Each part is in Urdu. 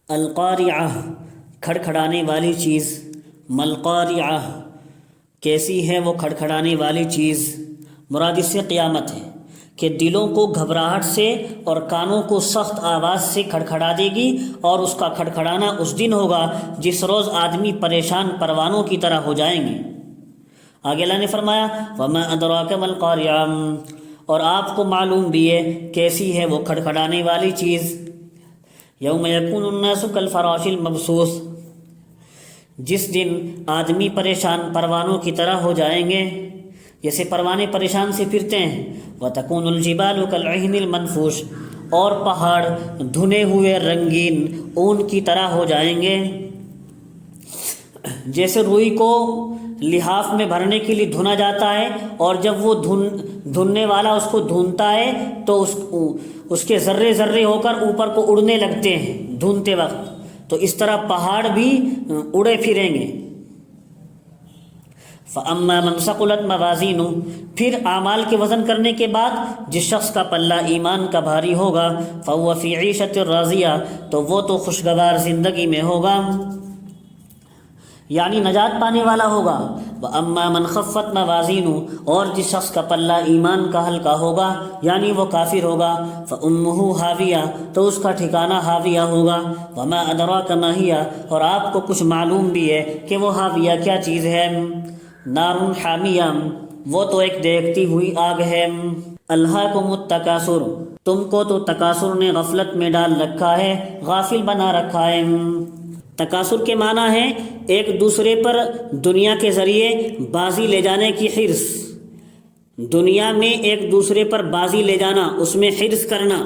القارعہ کھڑکھڑانے والی چیز، ملقارعہ کیسی ہے وہ کھڑکھڑانے والی چیز، مراد اس سے قیامت ہے کہ دلوں کو گھبراہٹ سے اور کانوں کو سخت آواز سے کھڑکھڑا دے گی، اور اس کا کھڑکھڑانا اس دن ہوگا جس روز آدمی پریشان پروانوں کی طرح ہو جائیں گے۔ آگے اللہ نے فرمایا وما ادراک ما القارعہ، اور آپ کو معلوم بھی ہے کیسی ہے وہ کھڑکھڑانے والی چیز، یوم یکون الناس کالفراش المبثوث، جس دن آدمی پریشان پروانوں کی طرح ہو جائیں گے، جیسے پروانے پریشان سے پھرتے ہیں۔ وتکون الجبال کالعہن المنفوش، اور پہاڑ دھنے ہوئے رنگین اون کی طرح ہو جائیں گے، جیسے روئی کو لحاف میں بھرنے کے لیے دھنا جاتا ہے، اور جب وہ دھننے والا اس کو دھنتا ہے تو اس کے ذرے ذرے ہو کر اوپر کو اڑنے لگتے ہیں دھنتے وقت، تو اس طرح پہاڑ بھی اڑے پھریں گے۔ فَأَمَّا مَنْ ثَقُلَتْ مَوَازِينُهُ، پھر اعمال کے وزن کرنے کے بعد جس شخص کا پلہ ایمان کا بھاری ہوگا، فَهُوَ فِي عِيشَةٍ رَاضِيَةٍ، تو وہ تو خوشگوار زندگی میں ہوگا، یعنی نجات پانے والا ہوگا۔ وَأَمَّا مَنْ خَفَّتْ مَوَازِينُهُ، اور جس شخص کا پلہ ایمان کا ہلکا ہوگا یعنی وہ کافر ہوگا، فَأُمُّهُ هَاوِيَةٌ، تو اس کا ٹھکانہ ہاویہ ہوگا۔ وَمَا أَدْرَاكَ مَا هِيَ، اور آپ کو کچھ معلوم بھی ہے کہ وہ ہاویہ کیا چیز ہے۔ نار حامیہ، وہ تو ایک دیکھتی ہوئی آگ ہے۔ الہاکم التکاثر، تم کو تو تکاثر نے غفلت میں ڈال رکھا ہے، غافل بنا رکھا ہے۔ تکاثر کے معنی ہے ایک دوسرے پر دنیا کے ذریعے بازی لے جانے کی حرص، دنیا میں ایک دوسرے پر بازی لے جانا، اس میں حرص کرنا،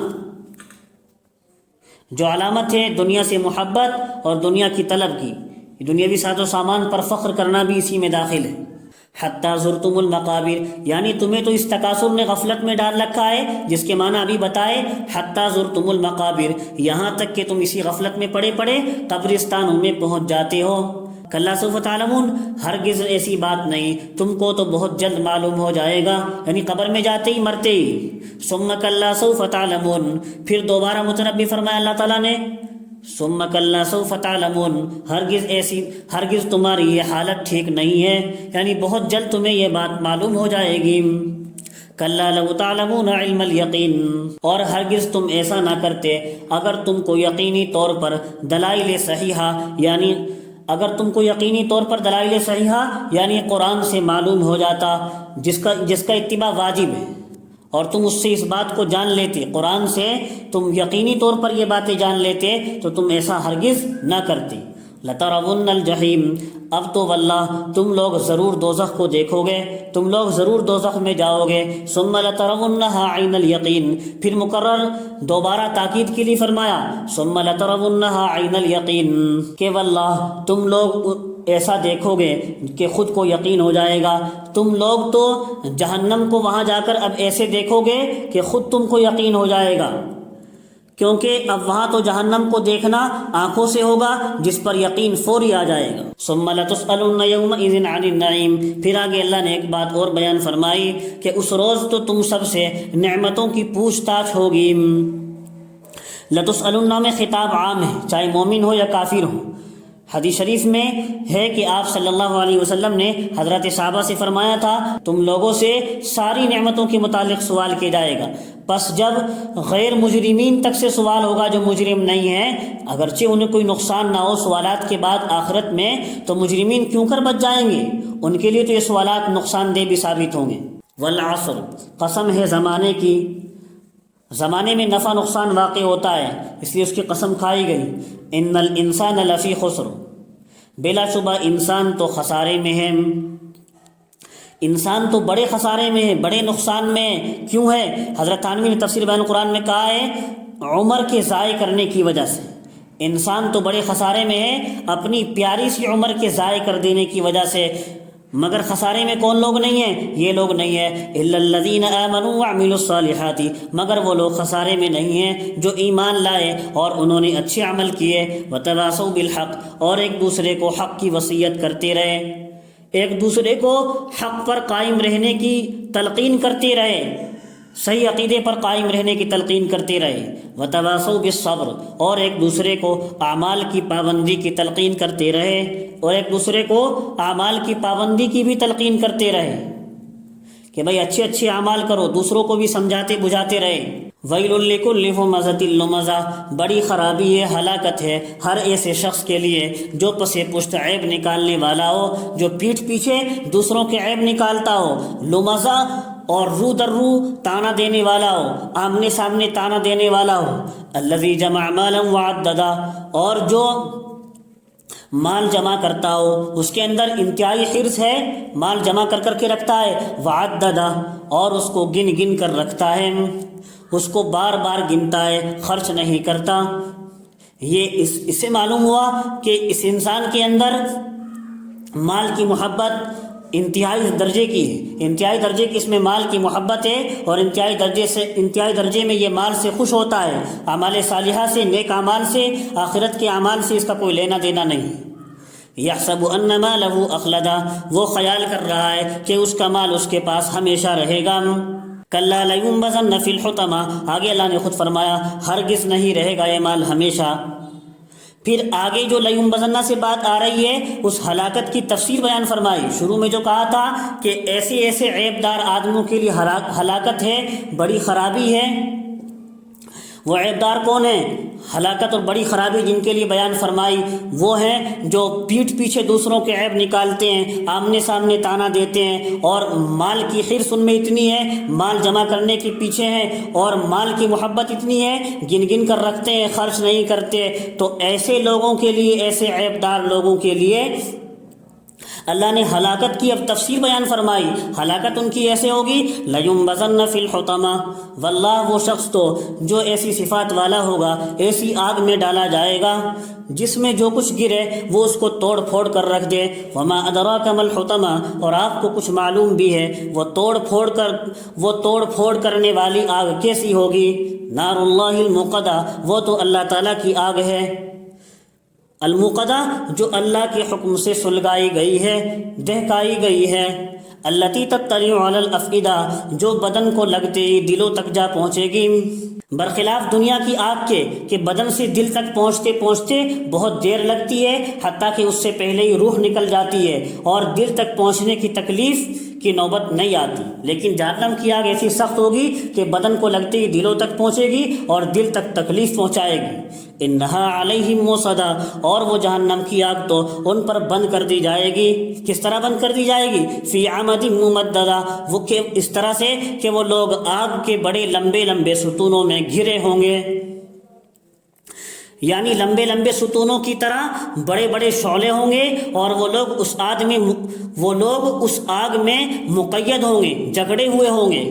جو علامت ہے دنیا سے محبت اور دنیا کی طلب کی، دنیاوی ساز و سامان پر فخر کرنا بھی اسی میں داخل ہے۔ حتیٰ زرتم المقابر، یعنی تمہیں تو اس تکاثر نے غفلت میں ڈال رکھا ہے، جس کے معنی ابھی بتائے، حتیٰ زرتم المقابر، یہاں تک کہ تم اسی غفلت میں پڑے پڑے قبرستانوں میں پہنچ جاتے ہو۔ کلا سوف تعلمون، ہرگز ایسی بات نہیں، تم کو تو بہت جلد معلوم ہو جائے گا، یعنی قبر میں جاتے ہی مرتے ہی۔ ثم کلا سوف تعلمون، پھر دوبارہ متنبی فرمایا اللہ تعالیٰ نے ثم کلا سوف تعلمون، ہرگز تمہاری یہ حالت ٹھیک نہیں ہے، یعنی بہت جلد تمہیں یہ بات معلوم ہو جائے گی۔ کلا لو تعلمون علم الیقین، اور ہرگز تم ایسا نہ کرتے اگر تم کو یقینی طور پر دلائل صحیحہ، یعنی اگر تم کو یقینی طور پر دلائل صحیحہ یعنی قرآن سے معلوم ہو جاتا، جس کا اتباع واجب ہے، اور تم اس سے اس بات کو جان لیتے، قرآن سے تم یقینی طور پر یہ باتیں جان لیتے، تو تم ایسا ہرگز نہ کرتے۔ لَتَرَوُنَّ الْجَحِيمَ، اب تو واللہ تم لوگ ضرور دوزخ کو دیکھو گے، تم لوگ ضرور دوزخ میں جاؤ گے۔ ثُمَّ لَتَرَوُنَّهَا عَيْنَ الْيَقِينِ، پھر مقرر دوبارہ تاکید کے لیے فرمایا ثُمَّ لَتَرَوُنَّهَا عَيْنَ الْيَقِينِ، کہ واللہ تم لوگ ایسا دیکھو گے کہ خود کو یقین ہو جائے گا، تم لوگ تو جہنم کو وہاں جا کر اب ایسے دیکھو گے کہ خود تم کو یقین ہو جائے گا، کیونکہ اب وہاں تو جہنم کو دیکھنا آنکھوں سے ہوگا جس پر یقین فوری آ جائے گا۔ ثم لتسألن یومئذ عن النعیم، پھر آگے اللہ نے ایک بات اور بیان فرمائی کہ اس روز تو تم سب سے نعمتوں کی پوچھ تاچھ ہوگی۔ لتسألن میں خطاب عام ہے، چاہے مومن ہو یا کافر ہو۔ حدیث شریف میں ہے کہ آپ صلی اللہ علیہ وسلم نے حضرت صحابہ سے فرمایا تھا تم لوگوں سے ساری نعمتوں کے متعلق سوال کیا جائے گا، پس جب غیر مجرمین تک سے سوال ہوگا جو مجرم نہیں ہیں، اگرچہ انہیں کوئی نقصان نہ ہو سوالات کے بعد آخرت میں، تو مجرمین کیوں کر بچ جائیں گے، ان کے لیے تو یہ سوالات نقصان دہ بھی ثابت ہوں گے۔ والعصر، قسم ہے زمانے کی، زمانے میں نفع نقصان واقع ہوتا ہے، اس لیے اس کی قسم کھائی گئی۔ ان الانسان لفی خسر، بلا شبہ انسان تو خسارے میں ہے، انسان تو بڑے خسارے میں ہے، بڑے نقصان میں کیوں ہے؟ حضرت تھانوی نے تفسیر بیان قرآن میں کہا ہے عمر کے ضائع کرنے کی وجہ سے، انسان تو بڑے خسارے میں ہے اپنی پیاری سی عمر کے ضائع کر دینے کی وجہ سے، مگر خسارے میں کون لوگ نہیں ہیں؟ یہ لوگ نہیں ہیں الا الذین آمنوا وعملوا الصالحات، مگر وہ لوگ خسارے میں نہیں ہیں جو ایمان لائے اور انہوں نے اچھے عمل کیے، وتواصوا بالحق، اور ایک دوسرے کو حق کی وصیت کرتے رہے، ایک دوسرے کو حق پر قائم رہنے کی تلقین کرتے رہے۔ صحیح عقیدے پر قائم رہنے کی تلقین کرتے رہے، وتواصوا بالصبر، اور ایک دوسرے کو اعمال کی پابندی کی تلقین کرتے رہے، اور ایک دوسرے کو اعمال کی پابندی کی بھی تلقین کرتے رہے کہ بھائی اچھے اچھے اعمال کرو، دوسروں کو بھی سمجھاتے بجھاتے رہے۔ ویل لکل ہمزۃ لمزہ، بڑی خرابی ہے، ہلاکت ہے ہر ایسے شخص کے لیے جو پس پشت عیب نکالنے والا ہو، جو پیٹھ پیچھے دوسروں کے عیب نکالتا ہو، لمزہ اور رو در رو تانا دینے والا ہو، آمنے سامنے تانا دینے والا ہو۔ الذی جمع مالا وعددا، اور جو مال جمع کرتا ہو، اس کے اندر انتہائی حرص ہے، مال جمع کر کر کے رکھتا ہے، وعددا، اور اس کو گن گن کر رکھتا ہے، اس کو بار بار گنتا ہے، خرچ نہیں کرتا۔ یہ اس سے معلوم ہوا کہ اس انسان کے اندر مال کی محبت انتہائی درجے کی ہے، انتہائی درجے کی اس میں مال کی محبت ہے، اور انتہائی درجے میں یہ مال سے خوش ہوتا ہے، اعمال صالحہ سے، نیک اعمال سے، آخرت کے اعمال سے اس کا کوئی لینا دینا نہیں۔ یحسب ان مالہ اخلدا، وہ خیال کر رہا ہے کہ اس کا مال اس کے پاس ہمیشہ رہے گا۔ کلا لینبذن فی الحطمہ، آگے اللہ نے خود فرمایا ہرگز نہیں رہے گا یہ مال ہمیشہ۔ پھر آگے جو لینبذن سے بات آ رہی ہے اس ہلاکت کی تفسیر بیان فرمائی۔ شروع میں جو کہا تھا کہ ایسے ایسے عیب دار آدمیوں کے لیے ہلاکت ہے، بڑی خرابی ہے، وہ عیب دار کون ہیں؟ ہلاکت اور بڑی خرابی جن کے لیے بیان فرمائی وہ ہیں جو پیٹھ پیچھے دوسروں کے عیب نکالتے ہیں، آمنے سامنے تانا دیتے ہیں، اور مال کی حرص ان میں اتنی ہے، مال جمع کرنے کے پیچھے ہیں، اور مال کی محبت اتنی ہے، گن گن کر رکھتے ہیں، خرچ نہیں کرتے۔ تو ایسے لوگوں کے لیے، ایسے عیب دار لوگوں کے لیے اللہ نے ہلاکت کی اب تفسیر بیان فرمائی۔ ہلاکت ان کی ایسے ہوگی، لَيُنبَذَنَّ فِي الْحُطَمَةِ، واللہ وہ شخص تو جو ایسی صفات والا ہوگا، ایسی آگ میں ڈالا جائے گا جس میں جو کچھ گرے وہ اس کو توڑ پھوڑ کر رکھ دے۔ وَمَا أَدْرَاكَ مَا الْحُطَمَةُ، اور آپ کو کچھ معلوم بھی ہے وہ توڑ پھوڑ کرنے والی آگ کیسی ہوگی۔ نار اللہ الموقدہ، وہ تو اللہ تعالیٰ کی آگ ہے، الموقدہ جو اللہ کے حکم سے سلگائی گئی ہے، دہکائی گئی ہے، التی تطلع علی الافئدہ، جو بدن کو لگتے ہی دلوں تک جا پہنچے گی، برخلاف دنیا کی آگ کے کہ بدن سے دل تک پہنچتے پہنچتے بہت دیر لگتی ہے، حتیٰ کہ اس سے پہلے ہی روح نکل جاتی ہے اور دل تک پہنچنے کی تکلیف کی نوبت نہیں آتی۔ لیکن جہنم کی آگ ایسی سخت ہوگی کہ بدن کو لگتے ہی دلوں تک پہنچے گی اور دل تک تکلیف پہنچائے گی۔ انہا علیہم موصدا، اور وہ جہنم کی آگ تو ان پر بند کر دی جائے گی۔ کس طرح بند کر دی جائے گی؟ فی عمد ممددہ، وہ کہ اس طرح سے کہ وہ لوگ آگ کے بڑے لمبے لمبے ستونوں میں گھرے ہوں گے، یعنی لمبے لمبے ستونوں کی طرح بڑے بڑے شعلے ہوں گے، اور وہ لوگ اس آگ میں مقید ہوں گے، جکڑے ہوئے ہوں گے۔